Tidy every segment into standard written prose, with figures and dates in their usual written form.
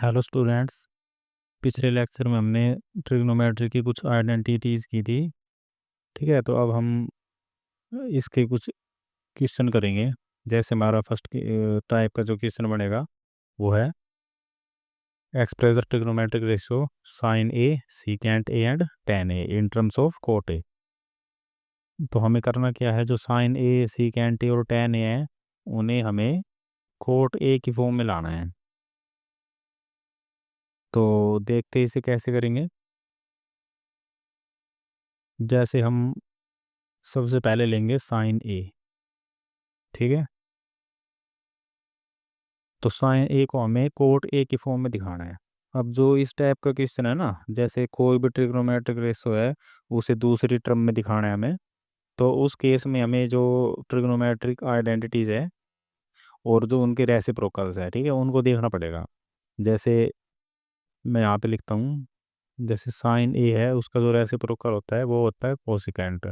Hello students. पिछले lecture में हमने ट्रिग्नोमेट्री की कुछ आइडेंटिटीज़ की थी। ठीक है, तो अब हम इसके कुछ क्वेश्चन करेंगे। जैसे हमारा फर्स्ट टाइप का जो क्वेश्चन बनेगा वो है express the trigonometric ratio sine A secant A and tan A in terms of cot A. तो हमें करना क्या है, जो साइन ए सीकेंट ए और टेन ए है उन्हें हमें कोट ए की फॉर्म में लाना है। तो देखते हैं इसे कैसे करेंगे। जैसे हम सबसे पहले लेंगे साइन ए। ठीक है, तो साइन ए को हमें कोट ए की फॉर्म में दिखाना है। अब जो इस टाइप का क्वेश्चन है ना, जैसे कोई भी ट्रिग्नोमेट्रिक रेशो है उसे दूसरी टर्म में दिखाना है हमें, तो उस केस में हमें जो ट्रिग्नोमेट्रिक आइडेंटिटीज है और जो उनके रेसिप्रोकल्स है, ठीक है, उनको देखना पड़ेगा। जैसे मैं यहाँ पे लिखता हूँ, जैसे साइन ए है उसका जो रेसिप्रोकल होता है वो होता है कोसिकेंट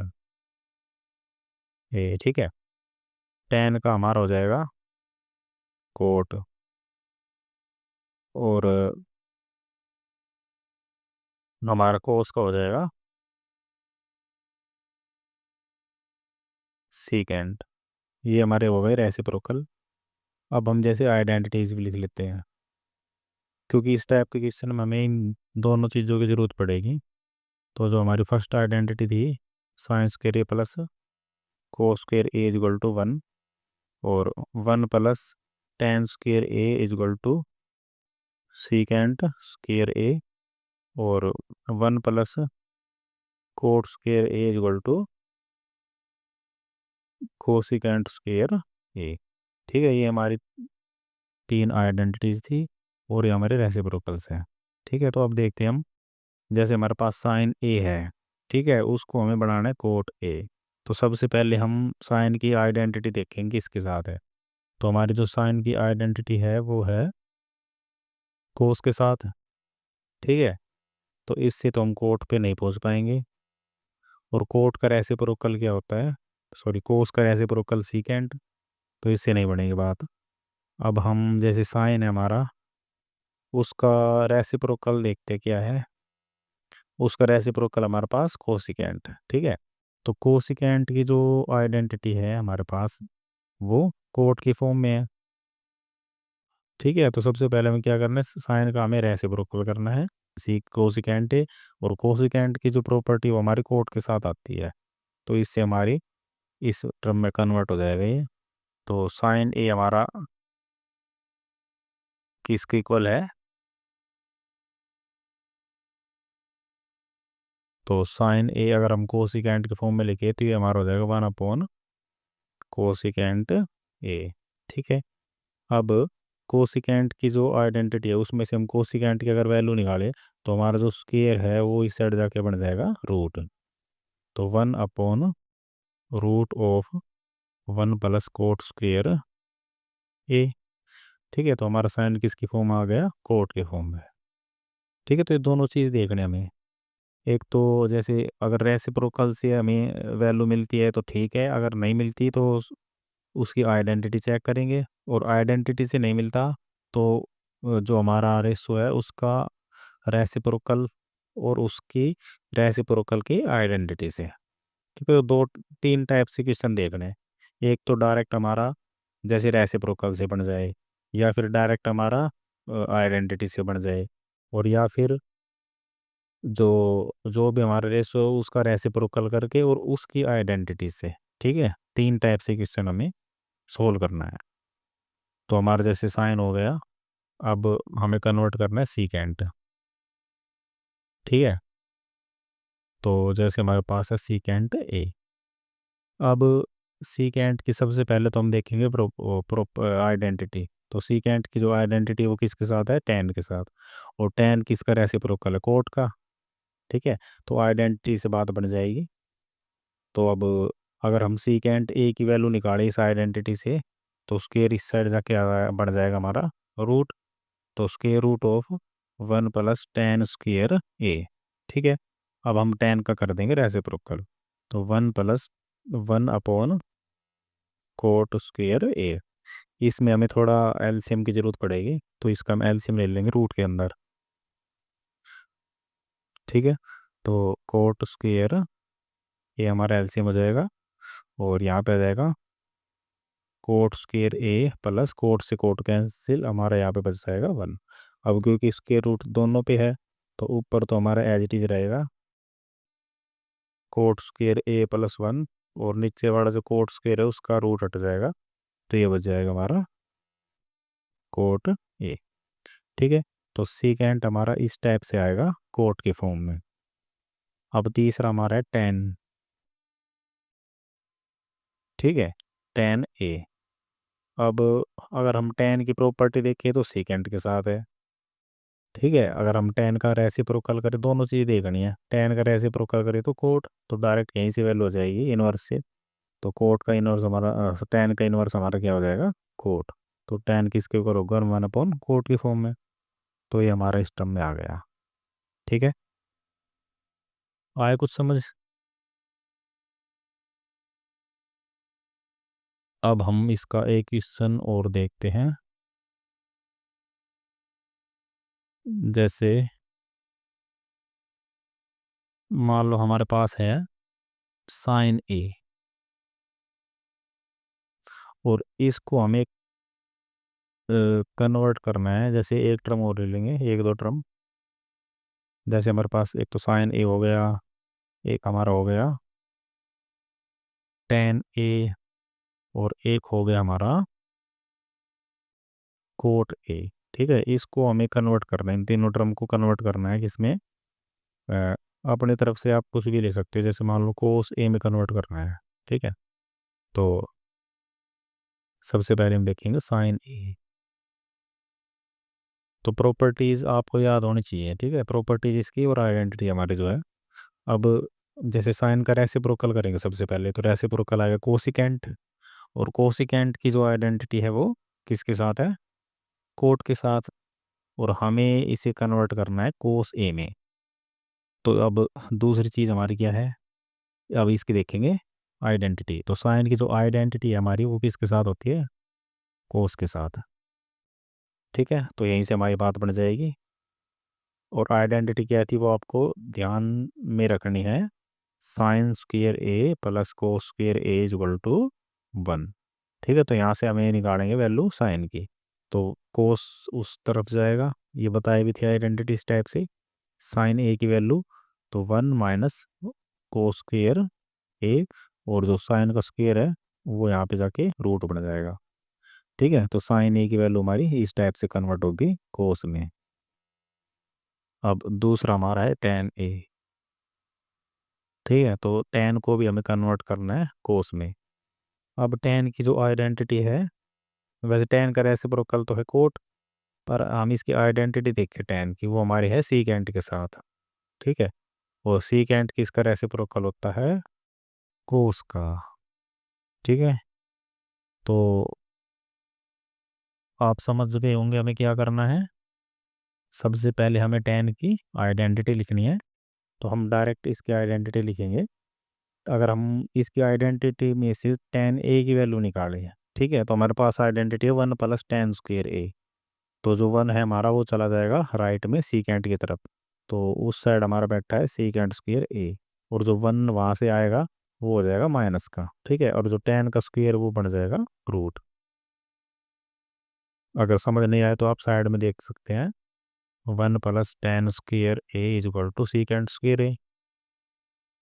ए। ठीक है, टेन का हमारा हो जाएगा कोट, और हमारा कोस का हो जाएगा सीकेंट। ये हमारे हो गए रेसिप्रोकल। अब हम जैसे आइडेंटिटीज भी लिख लेते हैं, क्योंकि इस टाइप के क्वेश्चन में हमें इन दोनों चीज़ों की ज़रूरत पड़ेगी। तो जो हमारी फर्स्ट आइडेंटिटी थी sine square A plus cos square A is equal to one, और one plus tan square A is equal to secant square A, और one plus cot square A is equal to cosecant square ए। ठीक है, ये हमारी तीन identities थी और ये हमारे रेसिप्रोकल्स हैं। ठीक है, तो अब देखते हैं हम। जैसे हमारे पास साइन ए है, ठीक है, उसको हमें बनाना है कोट ए। तो सबसे पहले हम साइन की आइडेंटिटी देखेंगे इसके साथ है। तो हमारी जो साइन की आइडेंटिटी है वो है कोस के साथ। ठीक है, तो इससे तो हम कोट पे नहीं पहुंच पाएंगे। और कोट का रेसिप्रोकल क्या होता है, सॉरी, कोस का रेसिप्रोकल सीकेंट, तो इससे नहीं बनेगी बात। अब हम जैसे साइन है हमारा, उसका रेसिप्रोकल देखते क्या है। उसका रेसिप्रोकल हमारे पास कोसिकेंट है। ठीक है, तो कोसिकेंट की जो आइडेंटिटी है हमारे पास वो कोट की फॉर्म में है। ठीक है, तो सबसे पहले हमें क्या करना है, साइन का हमें रेसिप्रोकल करना है सी कोसिकेंट है। और कोसिकेंट की जो प्रॉपर्टी वो हमारी कोट के साथ आती है, तो इससे हमारी इस टर्म में कन्वर्ट हो जाएगा ये। तो साइन ए हमारा किसके इक्वल है, तो साइन ए अगर हम कोसिकेंट के फॉर्म में लिखे तो ये हमारा हो जाएगा वन अपॉन कोसिकेंट ए। ठीक है, अब कोसिकेंट की जो आइडेंटिटी है उसमें से हम कोसिकेंट की अगर वैल्यू निकालें तो हमारा जो स्केयर है वो इस साइड जाके बन जाएगा रूट। तो one upon root of one plus cot square a. ठीक है, तो हमारा साइन किसकी फॉर्म आ गया, कोट के फॉर्म में। ठीक है, तो ये दोनों चीज़ देखने हमें। एक तो जैसे अगर रेसिप्रोकल से हमें वैल्यू मिलती है तो ठीक है, अगर नहीं मिलती तो उसकी आइडेंटिटी चेक करेंगे। और आइडेंटिटी से नहीं मिलता तो जो हमारा रेशो है उसका रेसिप्रोकल और उसकी रेसिप्रोकल की आइडेंटिटी से। ठीक है, तो दो तीन टाइप से क्वेश्चन देखने हैं। एक तो डायरेक्ट हमारा जैसे रेसिप्रोकल से बन जाए, या फिर डायरेक्ट हमारा आइडेंटिटी से बन जाए, और या फिर जो जो भी हमारा रेशो उसका रेसिप्रोकल करके और उसकी आइडेंटिटी से। ठीक है, तीन टाइप से क्वेश्चन हमें सोल्व करना है। तो हमारा जैसे साइन हो गया, अब हमें कन्वर्ट करना है सीकेंट। ठीक है, तो जैसे हमारे पास है सीकेंट ए। अब सीकेंट की सबसे पहले तो हम देखेंगे आइडेंटिटी। तो सीकेंट की जो आइडेंटिटी वो किसके साथ है, टेन के साथ। और टेन किसका रेसिप्रोकल है, कोट का। ठीक है, तो आइडेंटिटी से बात बन जाएगी। तो अब अगर हम सीकेंट ए की वैल्यू निकालें इस आइडेंटिटी से, तो स्क्वायर इस साइड जाके बढ़ जाएगा हमारा रूट। तो square root of one plus tan square ए। ठीक है, अब हम टेन का कर देंगे रेसिप्रोकल। तो one plus one upon cot square a. इसमें हमें थोड़ा एलसीएम की ज़रूरत पड़ेगी, तो इसका हम एलसीएम ले लेंगे रूट के अंदर। ठीक है, तो कोट स्क्वेयर ये हमारा एलसीएम हो जाएगा, और यहाँ पे आ जाएगा coat square A plus coat से कोट कैंसिल, हमारा यहाँ पे बच जाएगा 1। अब क्योंकि स्क्वेयर रूट दोनों पे है, तो ऊपर तो हमारा एज इट इज रहेगा कोट स्क्वेयर ए प्लस 1, और नीचे वाला जो कोट स्क्वेयर है उसका रूट हट जाएगा, तो ये बच जाएगा हमारा कोट ए। ठीक है, तो सीकेंट हमारा इस टाइप से आएगा कोट के फॉर्म में। अब तीसरा हमारा है टेन। ठीक है, टेन ए। अब अगर हम टेन की प्रॉपर्टी देखें तो सीकेंट के साथ है। ठीक है, अगर हम टेन का रेसिप्रोकल करें, दोनों चीज़ देखनी है, टेन का रेसिप्रोकल करें तो कोट, तो डायरेक्ट यहीं से वैल्यू हो जाएगी इनवर्स से। तो कोट का इनवर्स हमारा टेन का इनवर्स हमारा क्या हो जाएगा, कोट। तो टेन किसके ऊपर होगा, 1/, कोट की फॉर्म में। तो ये हमारा इस टर्म में आ गया। ठीक है, आए कुछ समझ। अब हम इसका एक क्वेश्चन और देखते हैं। जैसे मान लो हमारे पास है साइन ए, और इसको हमें कन्वर्ट करना है। जैसे एक टर्म और ले लेंगे, एक दो टर्म। जैसे हमारे पास एक तो साइन ए हो गया, एक हमारा हो गया टेन ए, और एक हो गया हमारा कोट ए। ठीक है, इसको हमें कन्वर्ट करना है, इन तीनों टर्म को कन्वर्ट करना है किसमें, अ, अपने तरफ से आप कुछ भी ले सकते हो, जैसे मान लो कोस ए में कन्वर्ट करना है। ठीक है, तो सबसे पहले हम देखेंगे साइन ए। तो प्रॉपर्टीज़ आपको याद होनी चाहिए। ठीक है, प्रॉपर्टीज इसकी और आइडेंटिटी हमारी जो है। अब जैसे साइन का रेसिप्रोकल करेंगे, सबसे पहले तो रेसिप्रोकल आएगा कोसिकेंट, और कोसिकेंट की जो आइडेंटिटी है वो किसके साथ है, कोट के साथ। और हमें इसे कन्वर्ट करना है कोस ए में। तो अब दूसरी चीज़ हमारी क्या है, अब इसकी देखेंगे आइडेंटिटी। तो साइन की जो आइडेंटिटी है हमारी वो किसके साथ होती है, कोस के साथ। ठीक है, तो यहीं से हमारी बात बन जाएगी। और आइडेंटिटी क्या थी वो आपको ध्यान में रखनी है, sine square A plus cos square A is equal to 1। ठीक है, तो यहाँ से हमें निकालेंगे वैल्यू साइन की। तो कोस उस तरफ जाएगा, ये बताई भी थी आइडेंटिटी इस टाइप से, साइन ए की वैल्यू तो 1 - कोस स्क्वेयर ए, और जो साइन का स्क्वेयर है वो यहाँ पे जाके रूट बन जाएगा। ठीक है, तो साइन ए की वैल्यू हमारी इस टाइप से कन्वर्ट होगी कोस में। अब दूसरा हमारा है टेन ए। ठीक है, तो टेन को भी हमें कन्वर्ट करना है कोस में। अब टेन की जो आइडेंटिटी है, वैसे टेन का रेसिप्रोकल तो है कोट, पर हम इसकी आइडेंटिटी देखें टेन की, वो हमारी है सीकेंट के साथ। ठीक है, और सीकेंट किसका रेसिप्रोकल होता है, कोस का। ठीक है, तो आप समझ गए होंगे हमें क्या करना है। सबसे पहले हमें टेन की आइडेंटिटी लिखनी है, तो हम डायरेक्ट इसकी आइडेंटिटी लिखेंगे। अगर हम इसकी आइडेंटिटी में से टेन ए की वैल्यू निकालें, ठीक है, तो हमारे पास आइडेंटिटी है 1 + tan² ए। तो जो 1 है हमारा वो चला जाएगा राइट में सीकेंट की तरफ, तो उस साइड हमारा बैठा है सीकेंट² ए। और जो 1 वहाँ से आएगा वो हो जाएगा माइनस का। ठीक है, और जो टेन का स्क्वेयर वो बन जाएगा रूट। अगर समझ नहीं आए तो आप साइड में देख सकते हैं, 1 + tan² a is equal to secant a.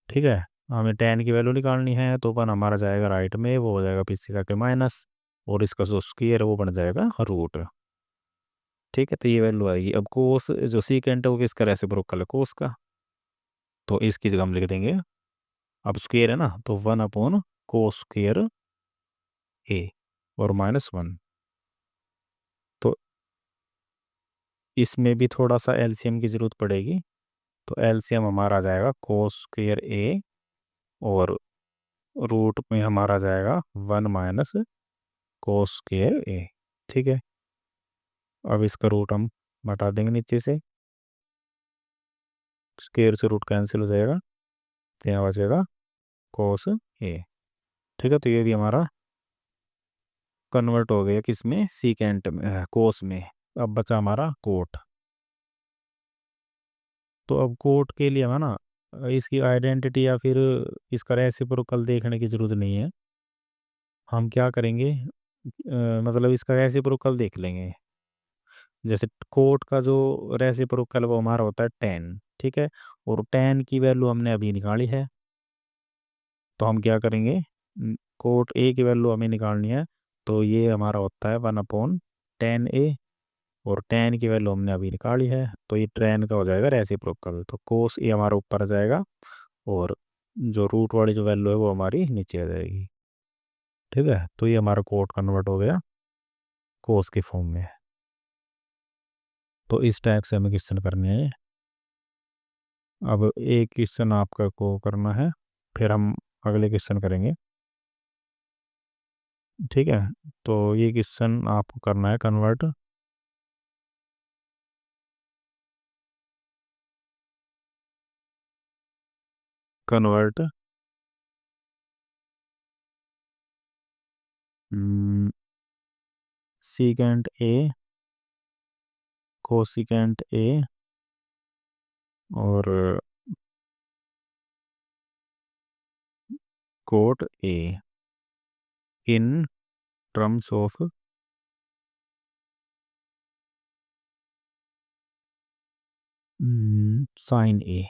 ठीक है, हमें टेन की वैल्यू निकालनी है, तो 1 हमारा जाएगा राइट में, वो हो जाएगा पीछे जाके माइनस, और इसका जो स्क्वेयर है वो बन जाएगा रूट। ठीक है, तो ये वैल्यू आएगी। अब कोस जो सीकेंट है वो किसका रेसिप्रोकल है, कोस का, तो इसकी जगह हम लिख देंगे, अब स्क्वेयर है ना, तो 1/कोस² ए और -1। तो इसमें भी थोड़ा सा एलसीएम की ज़रूरत पड़ेगी, तो एलसीएम हमारा आ जाएगा कोस² ए, और रूट में हमारा आ जाएगा 1 - कोस² ए। ठीक है, अब इसका रूट हम बता देंगे नीचे से, स्क्वेयर से रूट कैंसिल हो जाएगा, तो यहाँ बचेगा कोस ए। ठीक है, तो ये भी हमारा कन्वर्ट हो गया किस में, सीकेंट में, कोस में। अब बचा हमारा कोट। तो अब कोट के लिए हमें ना इसकी आइडेंटिटी या फिर इसका रेसिप्रोकल देखने की जरूरत नहीं है। हम क्या करेंगे, मतलब इसका रेसिप्रोकल देख लेंगे। जैसे कोट का जो रेसिप्रोकल वो हमारा होता है 10, ठीक है। और 10 की वैल्यू हमने अभी निकाली है। तो हम क्या करेंगे, कोट ए की वैल्यू हमें निकालनी है। तो ये हमारा होता है 1/10 A। और 10 की वैल्यू हमने अभी निकाली है, तो ये 10 का हो जाएगा रेसिप्रोकल। तो कोस ए हमारा ऊपर आ जाएगा, और जो रूट वाली जो वैल्यू है वो हमारी नीचे आ जाएगी। ठीक है, तो ये हमारा कोट कन्वर्ट हो गया कोस की फॉर्म में। तो इस टाइप से हमें क्वेश्चन करने हैं। अब एक क्वेश्चन आपका को करना है, फिर हम अगले क्वेश्चन करेंगे। ठीक है, तो ये क्वेश्चन आपको करना है convert convert secant a, cosecant a, और cot a in terms of sine a.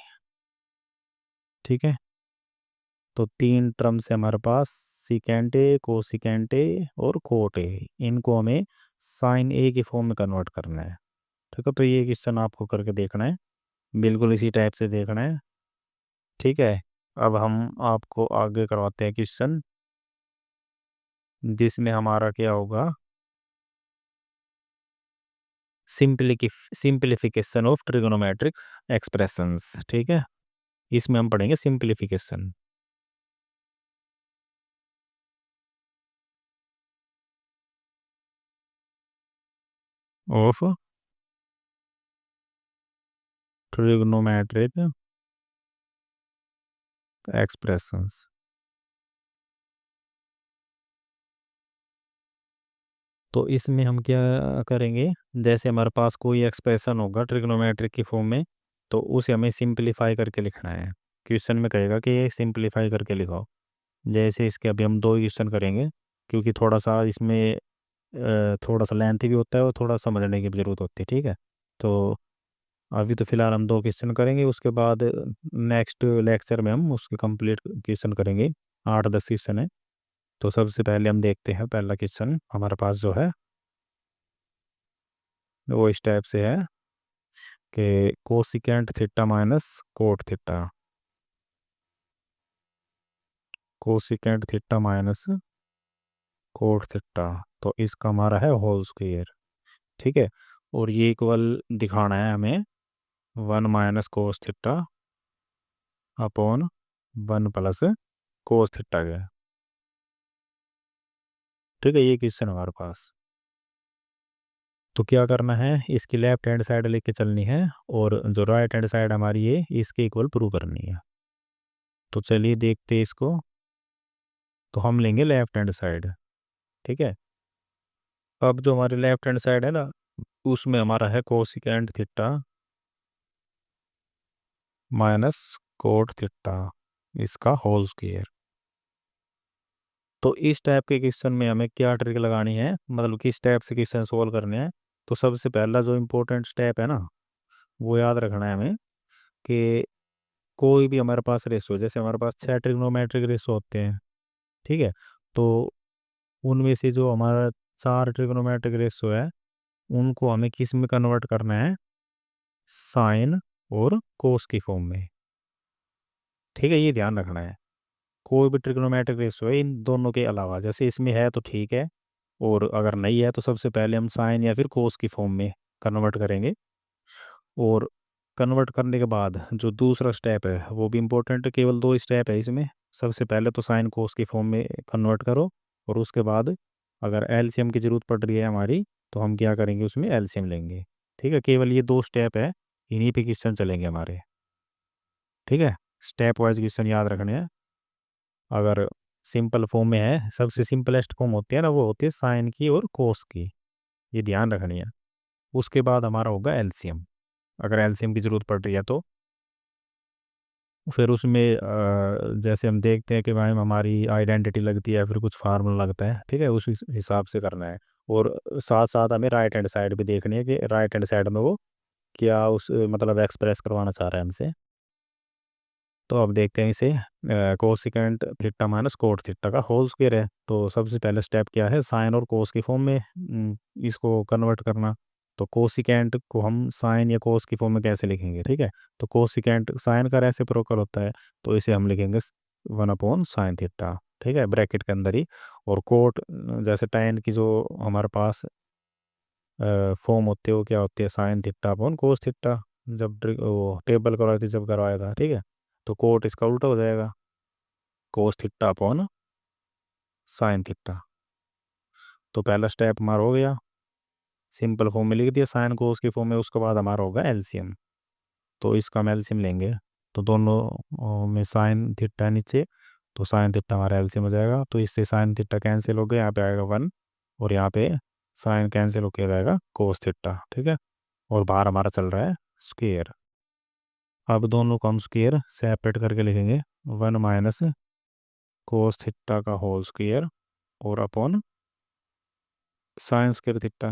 ठीक है, तो तीन टर्म्स है हमारे पास, सिकेंट ए, कोसिकेंट ए और कोट ए। इनको हमें साइन ए की फॉर्म में कन्वर्ट करना है। ठीक है, तो ये क्वेश्चन आपको करके देखना है, बिल्कुल इसी टाइप से देखना है। ठीक है, अब हम आपको आगे करवाते हैं क्वेश्चन, जिसमें हमारा क्या होगा, सिंप्लीफिकेशन ऑफ ट्रिगोनोमेट्रिक एक्सप्रेशंस। ठीक है, इसमें हम पढ़ेंगे सिंप्लीफिकेशन ऑफ ट्रिगोनोमेट्रिक एक्सप्रेशंस। तो इसमें हम क्या करेंगे, जैसे हमारे पास कोई एक्सप्रेशन होगा ट्रिग्नोमेट्रिक की फॉर्म में, तो उसे हमें सिंपलीफाई करके लिखना है। क्वेश्चन में कहेगा कि ये सिंपलीफाई करके लिखो। जैसे इसके अभी हम दो क्वेश्चन करेंगे, क्योंकि थोड़ा सा इसमें थोड़ा सा लेंथ भी होता है और थोड़ा समझने की भी ज़रूरत होती है। ठीक है, तो अभी तो फिलहाल हम दो क्वेश्चन करेंगे, उसके बाद नेक्स्ट लेक्चर में हम उसके कंप्लीट क्वेश्चन करेंगे। 8-10 क्वेश्चन है। तो सबसे पहले हम देखते हैं, पहला क्वेश्चन हमारे पास जो है वो इस टाइप से है कि cosecant theta minus cot theta, cosecant theta minus cot theta, तो इसका हमारा है होल स्क्वायर। ठीक है, और ये इक्वल दिखाना है हमें 1 - cos theta upon 1 + cos theta का। ठीक है, ये क्वेश्चन हमारे पास। तो क्या करना है, इसकी लेफ्ट हैंड साइड लेके चलनी है, और जो राइट हैंड साइड हमारी है इसके इक्वल प्रूव करनी है। तो चलिए देखते हैं इसको। तो हम लेंगे लेफ्ट हैंड साइड। ठीक है, अब जो हमारी लेफ्ट हैंड साइड है ना, उसमें हमारा है cosecant theta minus cot theta, इसका होल स्क्वायर। तो इस टाइप के क्वेश्चन में हमें क्या ट्रिक लगानी है, मतलब किस टाइप से क्वेश्चन सोल्व करने हैं। तो सबसे पहला जो इम्पोर्टेंट स्टेप है ना, वो याद रखना है हमें कि कोई भी हमारे पास रेशो, जैसे हमारे पास 6 ट्रिग्नोमेट्रिक रेशो होते हैं। ठीक है, तो उनमें से जो हमारा 4 ट्रिग्नोमेट्रिक रेशो है, उनको हमें किस में कन्वर्ट करना है, साइन और कोस की फॉर्म में। ठीक है, ये ध्यान रखना है। कोई भी ट्रिग्नोमेट्रिक रेशो है इन दोनों के अलावा, जैसे इसमें है तो ठीक है, और अगर नहीं है तो सबसे पहले हम साइन या फिर कोस की फॉर्म में कन्वर्ट करेंगे। और कन्वर्ट करने के बाद जो दूसरा स्टेप है वो भी इम्पोर्टेंट है, केवल दो स्टेप है इसमें। सबसे पहले तो साइन कोस की फॉर्म में कन्वर्ट करो, और उसके बाद अगर एलसीएम की ज़रूरत पड़ रही है हमारी, तो हम क्या करेंगे, उसमें एलसीएम लेंगे। ठीक है, केवल ये दो स्टेप है, इन्हीं पे क्वेश्चन चलेंगे हमारे। ठीक है, स्टेप वाइज क्वेश्चन याद रखने हैं। अगर सिंपल फॉर्म में है, सबसे सिंपलेस्ट फॉर्म होती है ना, वो होती है साइन की और कोस की, ये ध्यान रखनी है। उसके बाद हमारा होगा एलसीएम, अगर एलसीएम की ज़रूरत पड़ रही है तो फिर उसमें जैसे हम देखते हैं कि भाई हमारी आइडेंटिटी लगती है, फिर कुछ फार्मूला लगता है, ठीक है, उस हिसाब से करना है। और साथ साथ हमें राइट हैंड साइड भी देखनी है कि राइट हैंड साइड में वो क्या उस मतलब एक्सप्रेस करवाना चाह रहा है हमसे। तो अब देखते हैं इसे, cosecant theta minus cot theta का होल स्क्वायर है, तो सबसे पहले स्टेप क्या है, साइन और कोस की फॉर्म में इसको कन्वर्ट करना। तो कोसिकेंट को हम साइन या कोस की फॉर्म में कैसे लिखेंगे, ठीक है। तो कोसिकेंट साइन का रेसिप्रोकल होता है, तो इसे हम लिखेंगे 1/sin थीटा, ठीक है, ब्रैकेट के अंदर ही। और कोट जैसे tan की जो हमारे पास फॉर्म होती है वो क्या होती है, sine theta upon cos theta, जब वो टेबल करवाई थी जब करवाया था, ठीक है। तो कोट इसका उल्टा हो जाएगा, cos theta upon sine theta. तो पहला स्टेप हमारा हो गया, सिंपल फॉर्म में लिख दिया साइन कोस की फॉर्म में। उसके बाद हमारा होगा एलसीएम, तो इसका हम एलसीएम लेंगे। तो दोनों में साइन थीटा है नीचे, तो साइन थीटा हमारा एलसीएम हो जाएगा। तो इससे साइन थीटा कैंसिल हो गया, यहाँ पे आएगा 1, और यहाँ पे साइन कैंसिल होकर जाएगा कोस थीटा, ठीक है। और बाहर हमारा चल रहा है स्क्वेयर। अब दोनों को हम स्क्वेयर सेपरेट करके लिखेंगे, 1 - कोस थीटा का होल स्क्वेयर और अपॉन साइन स्क्वेयर थीटा,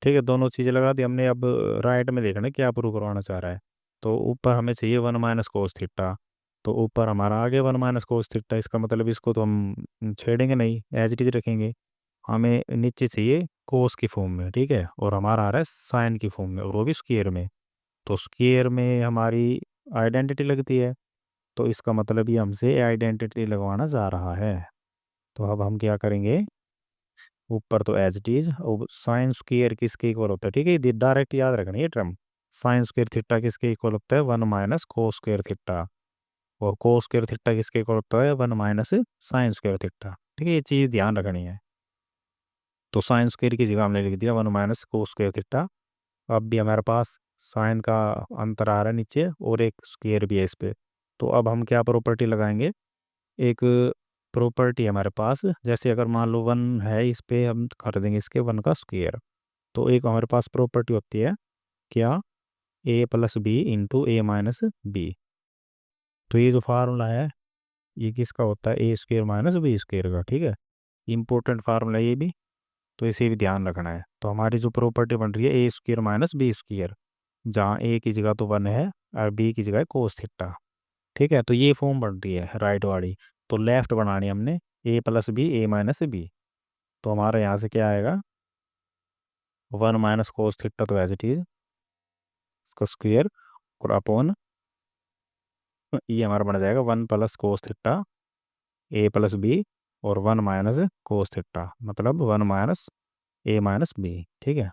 ठीक है। दोनों चीज़ें लगा दी हमने। अब राइट में देखना है क्या प्रूव करवाना चाह रहा है। तो ऊपर हमें चाहिए 1 - कोस थीटा, तो ऊपर हमारा आ गया 1 - कोस थीटा। इसका मतलब इसको तो हम छेड़ेंगे नहीं, एज इट इज रखेंगे। हमें नीचे चाहिए कोस की फॉर्म में, ठीक है, और हमारा आ रहा है साइन की फॉर्म में, और वो भी स्क्वेयर में। तो स्क्वेयर में हमारी आइडेंटिटी लगती है, तो इसका मतलब ये हमसे आइडेंटिटी लगवाना जा रहा है। तो अब हम क्या करेंगे, ऊपर तो एज इट इज, और साइन स्क्वेयर किसके इक्वल होता है, ठीक है, ये डायरेक्ट याद रखना ये टर्म। साइन स्क्वेयर थीटा किसके इक्वल होता है, 1 - कोस स्क्वेयर थीटा। और कोस स्क्वेयर थीटा किसके इक्वल होता है, 1 - साइन स्क्वेयर थीटा, ठीक है, ये चीज़ ध्यान रखनी है। तो साइन स्क्वेयर की जगह हमने लिख दिया 1 - कोस स्क्वेयर थीटा। अब भी हमारे पास साइन का अंतर आ रहा है नीचे, और एक स्क्वेयर भी है इस पे। तो अब हम क्या प्रॉपर्टी लगाएंगे, एक प्रॉपर्टी है हमारे पास, जैसे अगर मान लो 1 है, इस पे हम कर देंगे इसके 1 का स्क्वेयर। तो एक हमारे पास प्रॉपर्टी होती है क्या, a + b × a - b। तो ये जो फार्मूला है ये किसका होता है, a² - b² का, ठीक है। इंपॉर्टेंट फार्मूला ये भी, तो इसे भी ध्यान रखना है। तो हमारी जो प्रॉपर्टी बन रही है a² - b², जहाँ a की जगह तो 1 है और b की जगह कोस थीटा, ठीक है। तो ये फॉर्म बन रही है राइट वाली। तो लेफ्ट बनानी है हमने, a + b a - b। तो हमारे यहाँ से क्या आएगा, 1 - कोस थीटा तो एज इट इज, इसका स्क्वेयर, और अपॉन ये हमारा बन जाएगा 1 + कोस थीटा a + b, और 1 - कोस थीटा, मतलब 1 - a - b, ठीक है।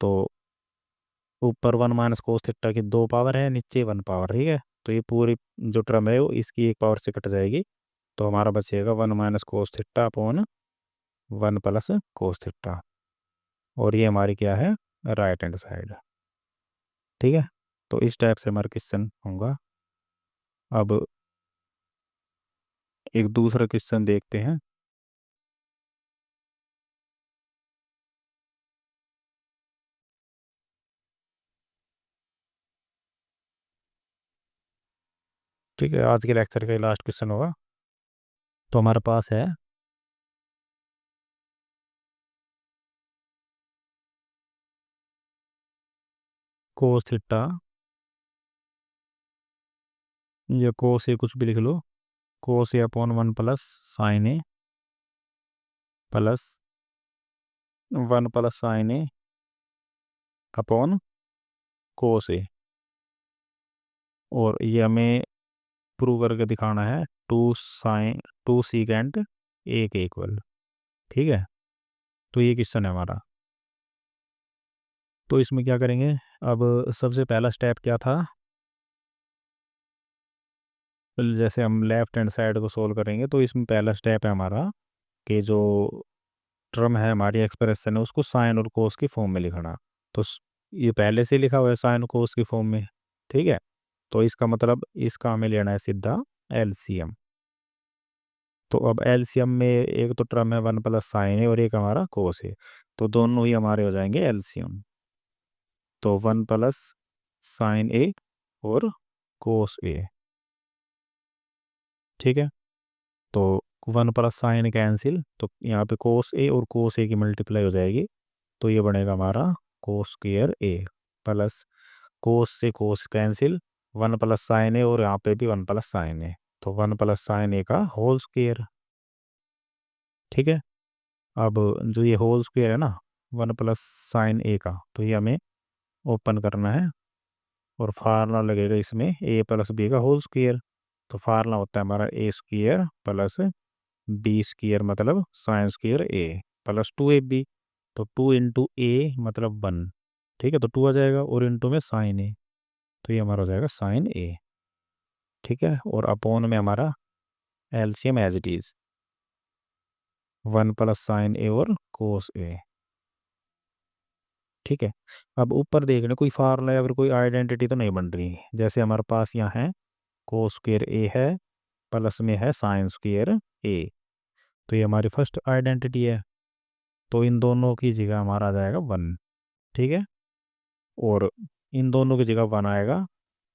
तो ऊपर 1 - कोस थीटा की 2 पावर है, नीचे 1 पावर, ठीक है। तो ये पूरी जो टर्म है वो इसकी 1 पावर से कट जाएगी। तो हमारा बचेगा 1 - cos theta upon 1 + cos theta, और ये हमारी क्या है, राइट हैंड साइड, ठीक है। तो इस टाइप से हमारा क्वेश्चन होगा। अब एक दूसरा क्वेश्चन देखते हैं। ठीक है, आज के लेक्चर का लास्ट क्वेश्चन होगा। तो हमारे पास है कोस थीटा, या कोस ए कुछ भी लिख लो, cos a upon 1 + sin a plus 1 + sin a upon cos a. और ये हमें प्रूव करके दिखाना है 2 सीकेंट ए के इक्वल, ठीक है। तो ये क्वेश्चन है हमारा। तो इसमें क्या करेंगे, अब सबसे पहला स्टेप क्या था, जैसे हम लेफ्ट हैंड साइड को सोल्व करेंगे, तो इसमें पहला स्टेप है हमारा कि जो टर्म है हमारी एक्सप्रेशन है उसको साइन और कोस की फॉर्म में लिखना। तो ये पहले से लिखा हुआ है साइन और कोस की फॉर्म में, ठीक है। तो इसका मतलब इसका हमें लेना है सीधा एलसीएम। तो अब एलसीएम में एक तो टर्म है 1 + sin ए और एक हमारा कोस ए, तो दोनों ही हमारे हो जाएंगे एलसीएम। तो 1 + sin ए और कोस ए। ठीक है, तो 1 + sin कैंसिल, तो यहाँ पे कोस ए और कोस ए की मल्टीप्लाई हो जाएगी, तो ये बनेगा हमारा कोस स्क्वेयर ए प्लस कोस से कोस कैंसिल, 1 + sin ए और यहाँ पे भी 1 + sin ए, तो 1 + sin ए का होल स्क्वेयर। ठीक है, अब जो ये होल स्क्वेयर है ना 1 + sin ए का, तो ये हमें ओपन करना है और फार्मूला लगेगा इसमें a + b का होल स्क्वेयर। तो फार्मूला होता है हमारा a² प्लस b² मतलब sin² a प्लस 2ab। तो 2 × a मतलब 1। ठीक है, तो 2 आ जाएगा और इंटू में साइन ए, तो ये हमारा हो जाएगा साइन ए। ठीक है, और अपॉन में हमारा LCM as it is 1 + sin A और कोस ए। ठीक है, अब ऊपर देख लें कोई फार्मूला या फिर कोई आइडेंटिटी तो नहीं बन रही, जैसे हमारे पास यहाँ है कोस स्क्वेयर ए है प्लस में है साइन स्क्वेयर ए, तो ये हमारी फर्स्ट आइडेंटिटी है, तो इन दोनों की जगह हमारा आ जाएगा 1। ठीक है, और इन दोनों की जगह 1 आएगा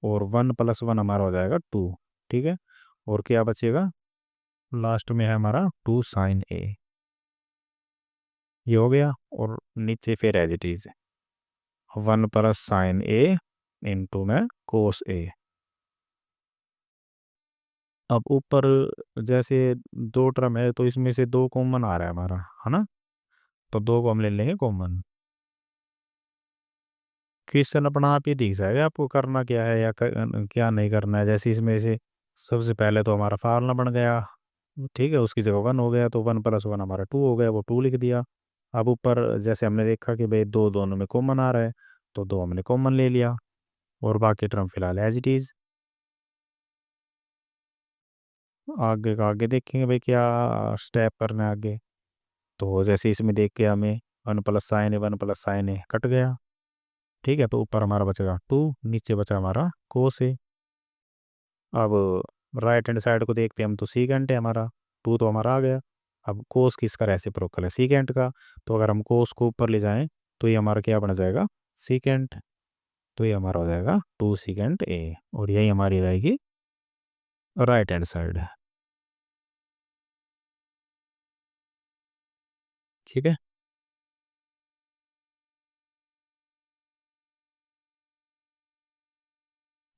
और 1 + 1 हमारा हो जाएगा 2। ठीक है, और क्या बचेगा लास्ट में है हमारा 2 sin ए, ये हो गया, और नीचे फिर as it is 1 + sin A into में कोस ए। अब ऊपर जैसे दो टर्म है, तो इसमें से दो कॉमन आ रहा है हमारा, है ना, तो दो को हम ले लेंगे कॉमन। क्वेश्चन अपना आप ही दिख जाएगा आपको करना क्या है या क्या नहीं करना है। जैसे इसमें से सबसे पहले तो हमारा फार्मूला बन गया, ठीक है, उसकी जगह 1 हो गया, तो 1 + 1 हमारा 2 हो गया, वो 2 लिख दिया। अब ऊपर जैसे हमने देखा कि भाई दो दोनों में कॉमन आ रहा है, तो दो हमने कॉमन ले लिया और बाकी टर्म फिलहाल एज इट इज़। आगे का आगे देखेंगे भाई क्या स्टेप करना है आगे। तो जैसे इसमें देख के हमें 1 + sin ए 1 + sin ए कट गया। ठीक है, तो ऊपर हमारा बचेगा 2, नीचे बचा हमारा कोस ए। अब राइट हैंड साइड को देखते हैं हम, तो सीकेंट है हमारा, 2 तो हमारा आ गया। अब कोस किसका रेसिप्रोकल है, सीकेंट का, तो अगर हम कोस को ऊपर ले जाएं तो ये हमारा क्या बन जाएगा सीकेंट, तो ये हमारा हो जाएगा 2 sec ए, और यही हमारी रहेगी राइट हैंड साइड। ठीक है,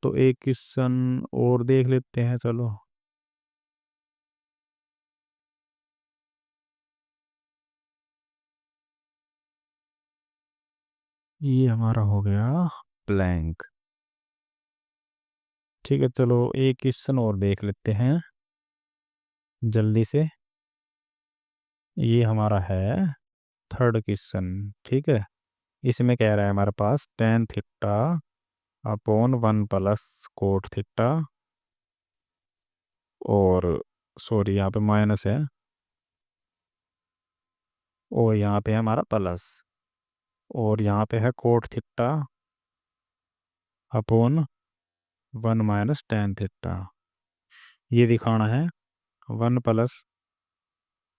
तो एक क्वेश्चन और देख लेते हैं चलो। ये हमारा हो गया ब्लैंक। ठीक है, चलो एक क्वेश्चन और देख लेते हैं जल्दी से। ये हमारा है थर्ड क्वेश्चन। ठीक है, इसमें कह रहा है हमारे पास tan θ/1 + cot θ, और सॉरी यहाँ पे माइनस है और यहाँ पे है हमारा प्लस, और यहाँ पे है cot θ/1 - tan θ। ये दिखाना है 1 +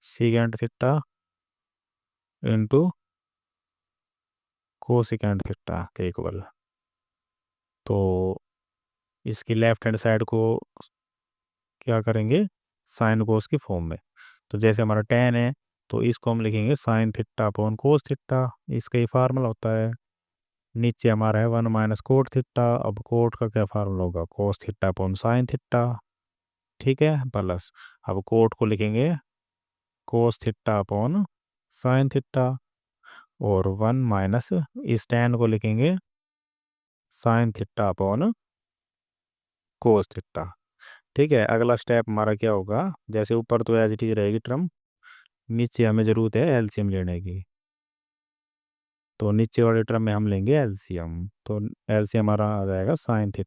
secant θ इंटू cosecant θ के इक्वल। तो इसकी लेफ्ट हैंड साइड को क्या करेंगे साइन कोस की फॉर्म में। तो जैसे हमारा tan है, तो इसको हम लिखेंगे sin θ/cos θ, इसका ही फार्मूला होता है। नीचे हमारा है 1 - cot θ, अब कोट का क्या फार्मूला होगा cos θ/sin θ। ठीक है, प्लस अब कोट को लिखेंगे cos θ/sin θ, और 1 माइनस इस tan को लिखेंगे sin θ/cos θ। ठीक है, अगला स्टेप हमारा क्या होगा, जैसे ऊपर तो एज इट इज रहेगी टर्म, नीचे हमें ज़रूरत है एलसीएम लेने की, तो नीचे वाले टर्म में हम लेंगे एलसीएम, तो एलसीएम हमारा आ जाएगा sin θ।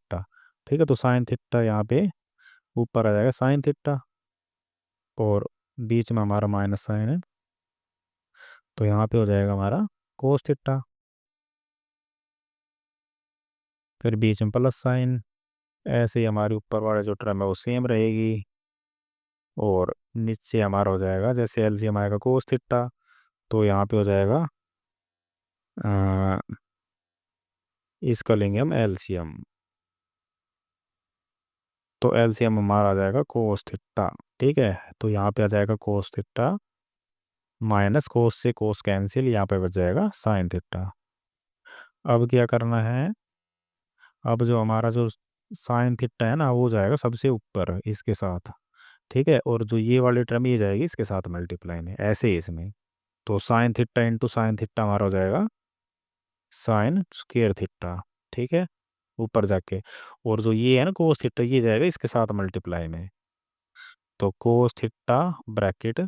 ठीक है, तो sin θ यहाँ पे ऊपर आ जाएगा sin θ, और बीच में हमारा माइनस साइन है, तो यहाँ पे हो जाएगा हमारा cos θ, फिर बीच में प्लस साइन। ऐसे ही हमारे ऊपर वाला जो टर्म है वो सेम रहेगी। और नीचे हमारा हो जाएगा, जैसे एलसीएम आएगा कोस थीटा, तो यहाँ पे हो जाएगा अ, इसका लेंगे हम एलसीएम, तो एलसीएम हमारा आ जाएगा कोस थीटा। ठीक है, तो यहाँ पे आ जाएगा कोस थीटा माइनस कोस से कोस कैंसिल, यहाँ पे बच जाएगा साइन थीटा। अब क्या करना है, अब जो हमारा जो साइन थीटा है ना वो जाएगा सबसे ऊपर इसके साथ। ठीक है, और जो ये वाली टर्म ये जाएगी इसके साथ मल्टीप्लाई में, ऐसे ही इसमें। तो sign theta into sine theta हमारा हो जाएगा साइन स्क्वेयर थीटा। ठीक है, ऊपर जाके, और जो ये है ना कोस थीटा ये जाएगा इसके साथ मल्टीप्लाई में। तो cos theta bracket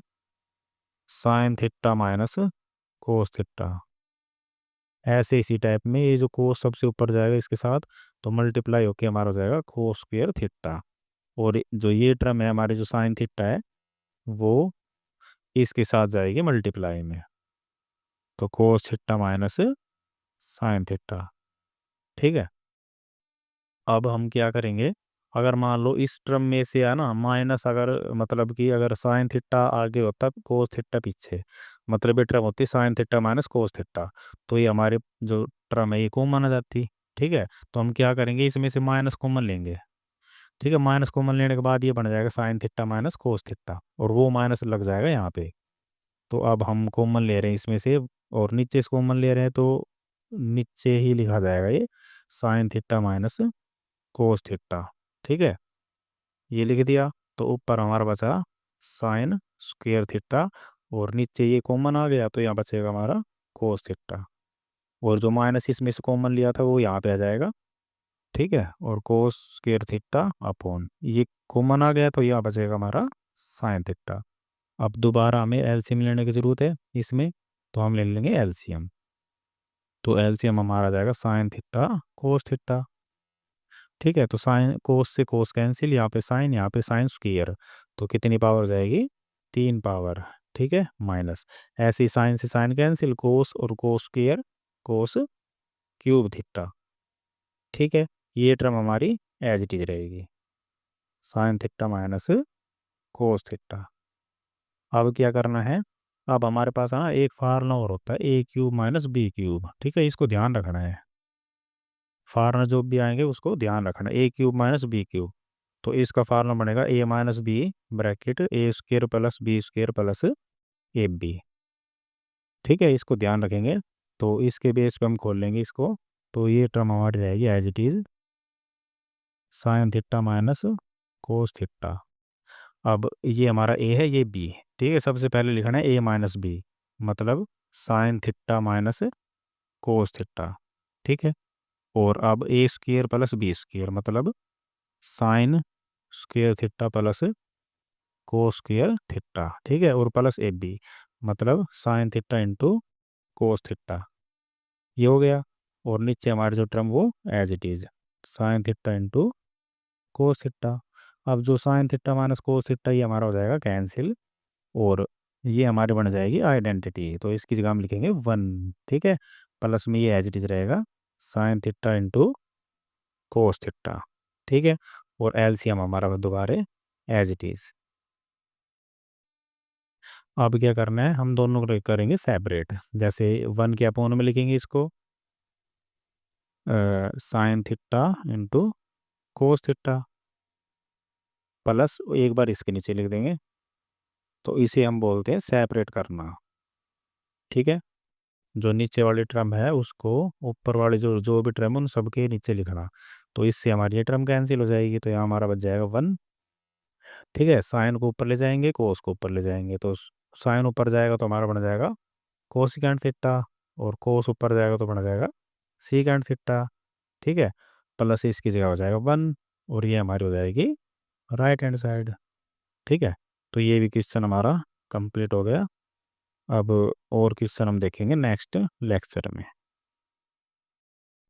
sign theta minus cos theta, ऐसे इसी टाइप में ये जो कोस सबसे ऊपर जाएगा इसके साथ, तो मल्टीप्लाई होके हमारा हो जाएगा कोस स्क्वेयर थीटा। और जो ये टर्म है हमारी जो साइन थीटा है वो इसके साथ जाएगी मल्टीप्लाई में, तो cos theta minus sine theta. ठीक है, अब हम क्या करेंगे, अगर मान लो इस टर्म में से है ना माइनस, अगर मतलब कि अगर साइन थीटा आगे होता कोस थीटा पीछे, मतलब ये टर्म होती sign theta minus cos theta, तो ये हमारे जो टर्म है ये कॉमन आ जाती। ठीक है, तो हम क्या करेंगे इसमें से माइनस कॉमन लेंगे। ठीक है, माइनस कॉमन लेने के बाद ये बन जाएगा sign theta minus cos theta, और वो माइनस लग जाएगा यहाँ पे। तो अब हम कॉमन ले रहे हैं इसमें से, और नीचे से कॉमन ले रहे हैं, तो नीचे ही लिखा जाएगा ये sign theta minus cos theta. ठीक है, ये लिख दिया, तो ऊपर हमारा बचा साइन स्क्वेयर थीटा, और नीचे ये कॉमन आ गया तो यहाँ बचेगा हमारा कोस थीटा, और जो माइनस इसमें से कॉमन लिया था वो यहाँ पे आ जाएगा। ठीक है, और कोस स्क्वेयर थीटा अपॉन ये कॉमन आ गया तो यहाँ बचेगा हमारा साइन थीटा। अब दोबारा हमें एलसीएम लेने की ज़रूरत है इसमें, तो हम ले लेंगे एलसीएम। तो एलसीएम हमारा आ जाएगा साइन थीटा कोस थीटा। ठीक है, तो साइन कोस से कोस कैंसिल, यहाँ पे साइन स्क्वायर, तो कितनी पावर जाएगी 3 पावर। ठीक है, माइनस, ऐसे ही साइन से साइन कैंसिल, कोस और cos square cos cube theta. ठीक है, ये टर्म हमारी एज इट इज रहेगी sign theta minus cos theta. अब क्या करना है, अब हमारे पास है ना एक फार्मूला और होता है ए क्यूब माइनस बी क्यूब। ठीक है, इसको ध्यान रखना है, फार्मूला जो भी आएंगे उसको ध्यान रखना, a cube minus b cube. तो इसका फार्मूला बनेगा a minus b bracket a square plus B square plus A b. ठीक है, इसको ध्यान रखेंगे, तो इसके बेस पे हम खोल लेंगे इसको। तो ये टर्म हमारी रहेगी as it is sine theta minus cos theta. अब ये हमारा ए है, ये बी है। ठीक है, सबसे पहले लिखना है ए माइनस बी, मतलब sine theta minus cos theta. ठीक है, और अब A square plus B square, मतलब sine square theta plus cos square theta. ठीक है, और प्लस ए बी, मतलब sine theta into cos theta. ये हो गया, और नीचे हमारे जो टर्म वो as it is sine theta into cos theta. अब जो sine theta minus cos theta ये हमारा हो जाएगा कैंसिल, और ये हमारी बन जाएगी आइडेंटिटी, तो इसकी जगह हम लिखेंगे 1। ठीक है, प्लस में ये एज इट इज रहेगा sign theta into cos theta. ठीक है, और एलसीएम हमारा दोबारा एज इट इज। अब क्या करना है, हम दोनों को करेंगे सेपरेट, जैसे 1 के अपोन में लिखेंगे इसको sign theta into cos theta, plus एक बार इसके नीचे लिख देंगे, तो इसे हम बोलते हैं सेपरेट करना। ठीक है, जो नीचे वाली टर्म है उसको ऊपर वाले जो जो भी टर्म है उन सबके नीचे लिखना, तो इससे हमारी ये टर्म कैंसिल हो जाएगी, तो यहाँ हमारा बच जाएगा 1। ठीक है, साइन को ऊपर ले जाएंगे कोस को ऊपर ले जाएंगे, तो साइन ऊपर जाएगा तो हमारा बन जाएगा कोसिकेंट थीटा, और कोस ऊपर जाएगा तो बन जाएगा सीकेंट थीटा। ठीक है, प्लस इसकी जगह हो जाएगा 1, और ये हमारी हो जाएगी राइट हैंड साइड। ठीक है, तो ये भी क्वेश्चन हमारा कंप्लीट हो गया। अब और क्वेश्चन हम देखेंगे नेक्स्ट लेक्चर में।